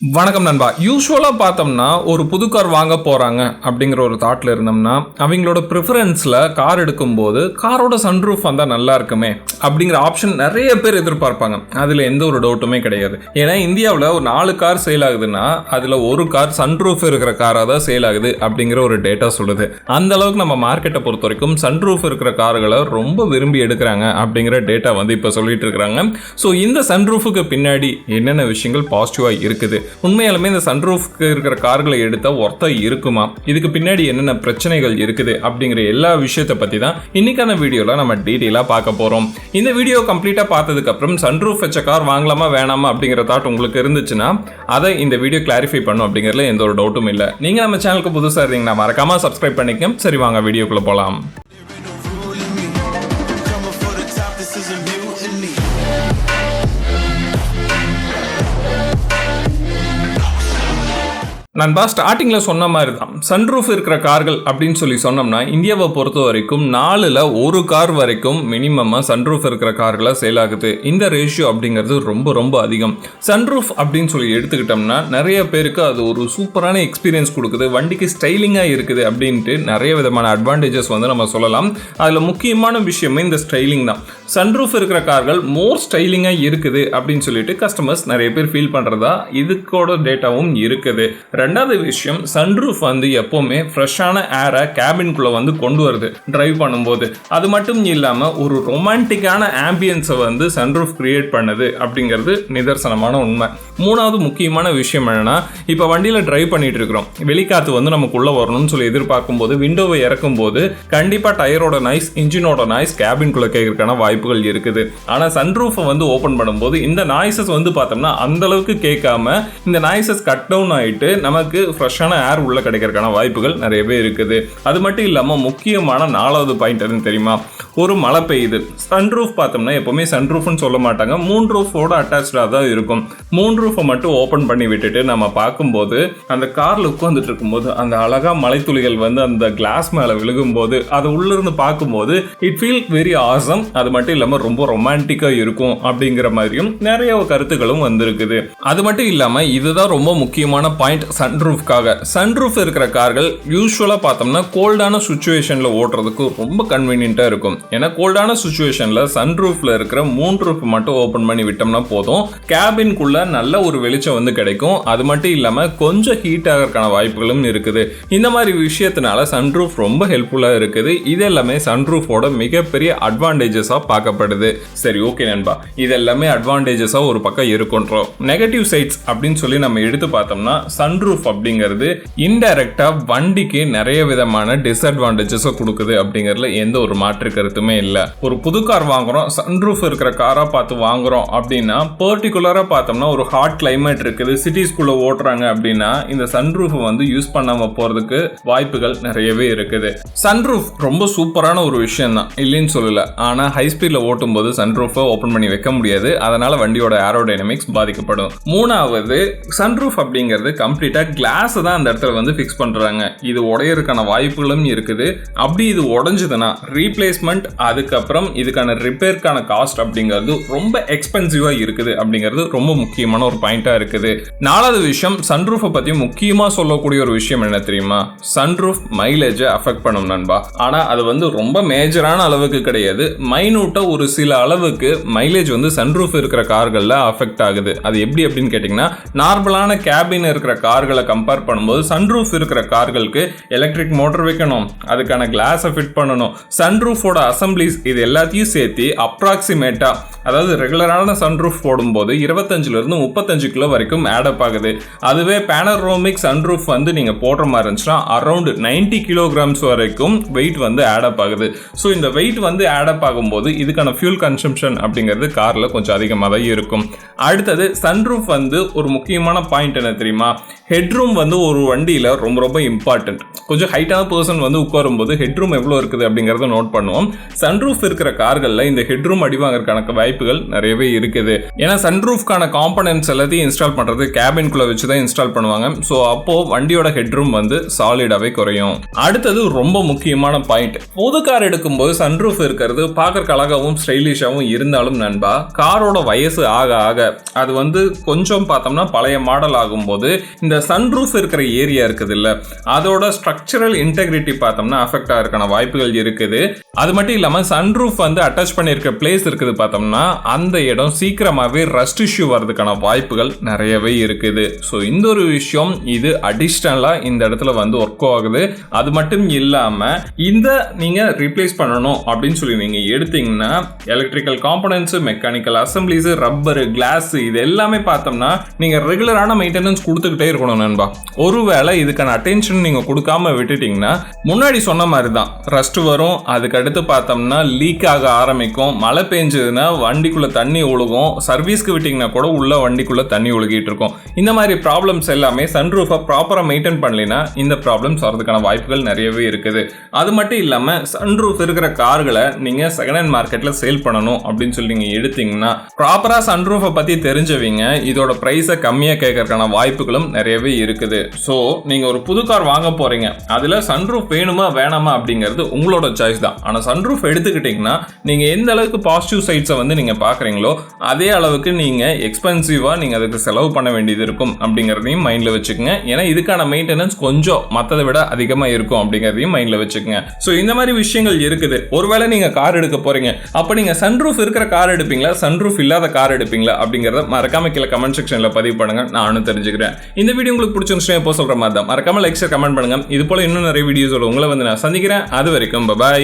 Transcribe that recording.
வணக்கம் நண்பா. யூஸ்வலாக பார்த்தோம்னா ஒரு புது கார் வாங்க போகிறாங்க அப்படிங்கிற ஒரு தாட்டில் இருந்தோம்னா அவங்களோட ப்ரிஃபரன்ஸில் கார் எடுக்கும்போது காரோட சன்ரூஃப் வந்தால் நல்லா இருக்குமே அப்படிங்கிற ஆப்ஷன் நிறைய பேர் எதிர்பார்ப்பாங்க. அதில் எந்த ஒரு டவுட்டுமே கிடையாது. ஏன்னா இந்தியாவில் ஒரு 4 கார் சேல் ஆகுதுன்னா அதில் ஒரு கார் சன்ரூஃப் இருக்கிற காராக தான் சேல் ஆகுது அப்படிங்கிற ஒரு டேட்டா சொல்லுது. அந்த அளவுக்கு நம்ம மார்க்கெட்டை பொறுத்த வரைக்கும் சன்ரூஃப் இருக்கிற கார்களை ரொம்ப விரும்பி எடுக்கிறாங்க அப்படிங்கிற டேட்டா இப்போ சொல்லிட்டு இருக்கிறாங்க. ஸோ இந்த சன்ரூஃபுக்கு பின்னாடி என்னென்ன விஷயங்கள் பாசிட்டிவாக இருக்குது, உண்மையாலுமே இந்த சன்ரூஃப்க்கு இருக்கிற கார்களை எடுத்தா ஒர்த்தா இருக்குமா, இதுக்கு பின்னாடி என்னென்ன பிரச்சனைகள் இருக்குது அப்படிங்கிற எல்லா விஷயத்தை பற்றி தான் இன்னைக்கான வீடியோவில் நம்ம டீட்டெயிலாக பார்க்க போகிறோம். இந்த வீடியோ கம்ப்ளீட்டாக பார்த்ததுக்கு அப்புறம் சன்ரூஃப் வச்ச கார் வாங்கலாமா வேணாமா அப்படிங்கிற தாட் உங்களுக்கு இருந்துச்சுன்னா அதை இந்த வீடியோ கிளாரிஃபை பண்ணும் அப்படிங்கிறதுல எந்த ஒரு டவுட்டும் இல்லை. நீங்கள் நம்ம சேனலுக்கு புதுசாக இருந்தீங்கன்னா மறக்காம சப்ஸ்கிரைப் பண்ணிக்கோங்க. சரி, வாங்க வீடியோக்குள்ளே போகலாம். நண்பா, ஸ்டார்டிங்கில் சொன்ன மாதிரி தான் சன்ரூஃப் இருக்கிற கார்கள் அப்படின்னு சொன்னோம்னா இந்தியாவை பொறுத்த வரைக்கும் 4ல் 1 கார் வரைக்கும் மினிமமாக சன்ரூஃப் இருக்கிற கார்களை சேல் ஆகுது. இந்த ரேஷியோ அப்படிங்கிறது ரொம்ப ரொம்ப அதிகம். சன்ரூஃப் அப்படின்னு எடுத்துக்கிட்டோம்னா நிறைய பேருக்கு அது ஒரு சூப்பரான எக்ஸ்பீரியன்ஸ் கொடுக்குது, வண்டிக்கு ஸ்டைலிங்காக இருக்குது அப்படின்ட்டு நிறைய விதமான அட்வான்டேஜஸ் நம்ம சொல்லலாம். அதில் முக்கியமான விஷயமே இந்த ஸ்டைலிங் தான். சன்ரூஃப் இருக்கிற கார்கள் மோர் ஸ்டைலிங்காக இருக்குது அப்படின்னு சொல்லிட்டு கஸ்டமர்ஸ் நிறைய பேர் ஃபீல் பண்ணுறதா இதுக்கோட டேட்டாவும் இருக்குது. ரெண்டாவது விஷயம், சன்ரூஃப் எப்பவுமே ஃப்ரெஷ்ஷான ஏரை கேபின்குள்ளே கொண்டு வருது டிரைவ் பண்ணும்போது. அது மட்டும் இல்லாமல் ஒரு ரொமான்டிக்கான ஆம்பியன்ஸை சன்ரூஃப் கிரியேட் பண்ணுது அப்படிங்கிறது நிதர்சனமான உண்மை. மூணாவது முக்கியமான விஷயம் என்னன்னா, இப்போ வண்டியில் டிரைவ் பண்ணிட்டு இருக்கிறோம், வெளிக்காற்று நமக்குள்ளே வரணும்னு எதிர்பார்க்கும் போது விண்டோவை இறக்கும் போது கண்டிப்பாக டயரோட நாய்ஸ், இன்ஜினோட நாய்ஸ் கேபின்குள்ளே கேட்கறதுக்கான வாய்ப்புகள் இருக்குது. ஆனால் சன்ரூஃபை ஓப்பன் பண்ணும்போது இந்த நாய்ஸஸ் பார்த்தோம்னா அந்த அளவுக்கு கேட்காம இந்த நாய்ஸஸ் கட் டவுன் ஆகிட்டு நமக்கு ஃப்ரெஷ்ஷான ஏர் உள்ள கிடைக்கிறதுக்கான வாய்ப்புகள் நிறையவே இருக்குது. அது மட்டும் இல்லாமல் முக்கியமான 4வது பாயிண்ட் எதுன்னு தெரியுமா? ஒரு மழை பெய்யுது, சன்ரூஃப் பார்த்தோம்னா எப்பவுமே சன்ரூஃப்னு சொல்ல மாட்டாங்க, 3 ரூஃபோட அட்டாச்சாக தான் இருக்கும். 3 ரூஃபை மட்டும் ஓப்பன் பண்ணி விட்டுட்டு நம்ம பார்க்கும்போது அந்த காரில் உட்காந்துட்டு இருக்கும்போது அந்த அழகா மலைத்துளிகள் அந்த கிளாஸ் மேலே விழுகும்போது அதை உள்ளிருந்து பார்க்கும்போது இட் ஃபீல் வெரி ஆசம். அது மட்டும் இல்லாமல் ரொம்ப ரொமான்டிக்காக இருக்கும் அப்படிங்கிற மாதிரியும் நிறைய கருத்துக்களும் வந்திருக்குது. அது மட்டும் இல்லாமல் இதுதான் ரொம்ப முக்கியமான பாயிண்ட். சன்ரூஃப் இருக்கிற கார்கள் யூஸ்வலாக பார்த்தோம்னா கோல்டான சுச்சுவேஷனில் ஓட்டுறதுக்கு ரொம்ப கன்வீனியன்ட்டாக இருக்கும். ஏன்னா கோல்டான சுச்சுவேஷனில் சன்ரூஃபில் இருக்கிற 3 ரூஃப் மட்டும் ஓப்பன் பண்ணி விட்டோம்னா போதும், கேபின்குள்ள நல்ல ஒரு வெளிச்சம் கிடைக்கும். அது மட்டும் இல்லாமல் கொஞ்சம் ஹீட் ஆகிறதுக்கான வாய்ப்புகளும் இருக்குது. இந்த மாதிரி விஷயத்தினால சன்ரூஃப் ரொம்ப ஹெல்ப்ஃபுல்லாக இருக்குது. இது எல்லாமே சன்ரூஃபோட மிகப்பெரிய அட்வான்டேஜஸாக பார்க்கப்படுது. சரி, ஓகே நண்பா, இது எல்லாமே அட்வான்டேஜஸாக ஒரு பக்கம் இருக்குன்றோம். நெகட்டிவ் சைட்ஸ் அப்படின்னு நம்ம எடுத்து பார்த்தோம்னா சன்ரூஃப் அப்படிங்கிறது இன்டைரக்டா வண்டிக்கு நிறைய விதமான டிஸ்அட்வான்டேஜஸ் கொடுக்குது அப்படிங்கிறதுல எந்த ஒரு மாற்று கருத்துமே இல்லை. ஒரு புது கார் வாங்குறோம், சன்ரூஃப் இருக்கிற காரா பார்த்து வாங்குறோம் அப்படின்னா பர்டிகுலரா பார்த்தோம்னா ஒரு ஹாட் கிளைமேட் இருக்குது, சிட்டிஸ்குள்ள ஓட்டுறாங்க அப்படின்னா இந்த சன்ரூஃப் யூஸ் பண்ணாம போறதுக்கு வாய்ப்புகள் நிறையவே இருக்குது. சன்ரூஃப் ரொம்ப சூப்பரான ஒரு விஷயம் தான், இல்லைன்னு சொல்லல. ஆனா ஹை ஸ்பீட்ல ஓட்டும் போது சன்ரூஃபை ஓபன் பண்ணி வைக்க முடியாது, அதனால வண்டியோட ஏரோடைனமிக்ஸ் பாதிக்கப்படும். மூணாவது, சன்ரூஃப் அப்படிங்கிறது கம்ப்ளீட்டா கிளாஸ் தான் அந்த இடத்துல ஃபிக்ஸ் பண்றாங்க. இது உடையறதுக்கான வாய்ப்புகளும் இருக்குது. அப்படி இது உடைஞ்சதுன்னா ரீப்ளேஸ்மெண்ட், அதுக்கப்புறம் இதுக்கான ரிப்பேர்க்கான காஸ்ட் அப்படிங்கிறது ரொம்ப எக்ஸ்பென்சிவா இருக்குது அப்படிங்கிறது ரொம்ப முக்கியமான ஒரு பாயிண்டா இருக்குது. 4வது விஷயம், சன்ரூஃபை பத்தி முக்கியமா சொல்லக்கூடிய ஒரு விஷயம் என்ன தெரியுமா? சன்ரூஃப் மைலேஜை அஃபெக்ட் பண்ணும் நண்பா. ஆனா அது ரொம்ப மேஜரான அளவுக்கு கிடையாது, மைனூட்டா ஒரு சில அளவுக்கு மைலேஜ் சன்ரூஃப் இருக்கிற கார்கள்ல அஃபெக்ட் ஆகுது. அது எப்படி அப்படின்னு கேட்டீங்கன்னா, நார்மலான கேபின் இருக்கிற கார்களை கம்பேர் பண்ணும்போது சன்ரூஃப் இருக்கிற கார்களுக்கு எலக்ட்ரிக் மோட்டர் வைக்கணும், அதுக்கான கிளாஸை ஃபிட் பண்ணணும், சன்ரூஃபோட அசம்பிளிஸ், இது எல்லாத்தையும் சேர்த்து அப்ராக்சிமேட்டா, அதாவது ரெகுலரான சன்ரூஃப் போடும்போது 25 to 35 கிலோ வரைக்கும் ஆடப் ஆகுது. அதுவே பேனரோமிக் சன்ரூஃப் நீங்க போடுற மாதிரி இருந்துச்சுன்னா அரௌண்ட் 90 கிலோகிராம்ஸ் வரைக்கும் வெயிட் ஆடப் ஆகுது. ஸோ இந்த வெயிட் ஆடப் ஆகும்போது இதுக்கான ஃபியூல் கன்சம்ஷன் அப்படிங்கிறது கார்ல கொஞ்சம் அதிகமாக தான் இருக்கும். அடுத்தது, சன்ரூஃப் ஒரு முக்கியமான பாயிண்ட் என்ன தெரியுமா? ஹெட்ரூம் வந்து ஒரு வண்டியில் ரொம்ப ரொம்ப இம்பார்ட்டன்ட். கொஞ்சம் ஹைட்டான பர்சன் வந்து உட்காரும்போது ஹெட்ரூம் எவ்வளோ இருக்குது அப்படிங்கிறத நோட் பண்ணுவோம். சன்ரூஃப் இருக்கிற கார்களில் இந்த ஹெட்ரூம் அடி வாங்குறதுக்கான வாய்ப்புகள் நிறையவே இருக்குது. ஏன்னா சன்ரூஃப்கான காம்பனன்ட்ஸ் எல்லாத்தையும் இன்ஸ்டால் பண்ணுறது கேபின்குள்ளே வச்சு தான் இன்ஸ்டால் பண்ணுவாங்க. ஸோ அப்போது வண்டியோட ஹெட்ரூம் வந்து சாலிடாகவே குறையும். அடுத்தது ரொம்ப முக்கியமான பாயிண்ட், புது கார் எடுக்கும்போது சன்ரூஃப் இருக்கிறது பார்க்கறக்கு அழகாகவும் ஸ்டைலிஷாகவும் இருந்தாலும் நண்பா, காரோட வயசு ஆக ஆக அது வந்து கொஞ்சம் பார்த்தோம்னா பழைய மாடல் ஆகும்போது இந்த சன்ரூஃப் இருக்கிற ஏரியா இருக்குது இல்ல, அதோட ஸ்ட்ரக்சரல் இன்டெகிரிட்டி பார்த்தோம்னா அஃபெக்ட் ஆகிறதுக்கான வாய்ப்புகள் இருக்குது. அது மட்டும் இல்லாமல் சன்ரூஃப் வந்து அட்டாச் பண்ணியிருக்க பிளேஸ் இருக்குது பார்த்தோம்னா அந்த இடம் சீக்கிரமாகவே ரஸ்ட் இஷ்யூ வர்றதுக்கான வாய்ப்புகள் நிறையவே இருக்குது. ஸோ இந்த ஒரு விஷயம் இது அடிஷ்னலாக இந்த இடத்துல வந்து ஒர்க் ஆகுது. அது மட்டும் இல்லாமல் இந்த நீங்கள் ரீப்ளேஸ் பண்ணணும் அப்படின்னு சொல்லி நீங்கள் எடுத்தீங்கன்னா electrical components, mechanical assemblies, rubber, glass இது எல்லாமே பார்த்தோம்னா நீங்கள் ரெகுலரான மெயின்டெனன்ஸ் கொடுத்துக்கிட்டே இருக்கணும் நண்பா. ஒருவேளை இதுக்கான அட்டென்ஷன் நீங்கள் கொடுக்காம விட்டுட்டீங்கன்னா முன்னாடி சொன்ன மாதிரி தான் ரஸ்ட் வரும். அதுக்கடுத்து பார்த்தோம்னா லீக் ஆக ஆரம்பிக்கும். மழை பெஞ்சதுன்னா வண்டிக்குள்ளே தண்ணி ஒழுகும். சர்வீஸ்க்கு விட்டிங்கன்னா கூட உள்ள வண்டிக்குள்ளே தண்ணி ஒழுகிட்டு இருக்கும். இந்த மாதிரி ப்ராப்ளம்ஸ் எல்லாமே சன்ரூஃபை ப்ராப்பராக மெயின்டைன் பண்ணலைன்னா இந்த ப்ராப்ளம்ஸ் வரதுக்கான வாய்ப்புகள் நிறையவே இருக்குது. அது மட்டும் இல்லாமல் சன்ரூஃப் இருக்கிற கார்களை நீங்கள் செகண்ட் ஹேண்ட் மார்க்கெட்டில் சேல் பண்ணணும் அப்படின்னு சொல்லி நீங்கள் எடுத்தீங்கன்னா ப்ராப்பராக சன்ரூஃபை பற்றி தெரிஞ்சவங்க இதோட ப்ரைஸை கம்மியாக கேட்கறதுக்கான வாய்ப்புகளும் நிறையவே இருக்குது. ஸோ நீங்கள் ஒரு புது கார் வாங்க போகிறீங்க, அதில் சன்ரூஃப் வேணுமா வேணாமா அப்படிங்கிறது உங்களோட சாய்ஸ் தான். ஆனால் சன்ரூஃப் எடுத்துக்கிட்டிங்கன்னா நீங்கள் எந்த அளவுக்கு பாசிட்டிவ் சைட்ஸை வந்து நீங்கள் பார்க்குறீங்களோ அதே அளவுக்கு நீங்கள் எக்ஸ்பென்சிவாக நீங்கள் அதுக்கு செலவு பண்ண வேண்டியது இருக்கும் அப்படிங்கிறதையும் மைண்டில் வச்சுக்கோங்க. ஏன்னா இதுக்கான மெயின்டெனன்ஸ் கொஞ்சம் மற்றதை விட அதிகமாக இருக்கும் அப்படிங்கிறதையும் மைண்டில் வச்சுக்கோங்க. ஸோ இந்த மாதிரி விஷயங்கள் இருக்குது. ஒருவேளை நீங்கள் கார் எடுக்க போகிறீங்க, அப்போ நீங்கள் சன்ரூஃப் இருக்கிற கார் எடுப்பீங்களா, சன்ரூஃப் இல்லாத கார் எடுப்பீங்களா அப்படிங்கிறத மறக்காம கீழே கமெண்ட் செக்ஷன்ல பதிவு பண்ணுங்க, நானும் தெரிஞ்சுக்கிறேன். இந்த வீடியோ உங்களுக்கு பிடிச்சிருந்துச்சுன்னா எப்போ சொல்ற மாதிரி தான் மறக்காம லைக் ஷேர் கமெண்ட் பண்ணுங்க. இது போல இன்னும் நிறைய வீடியோஸ் உங்களை வந்து நான் சந்திக்கிறேன். அது வரைக்கும் பை.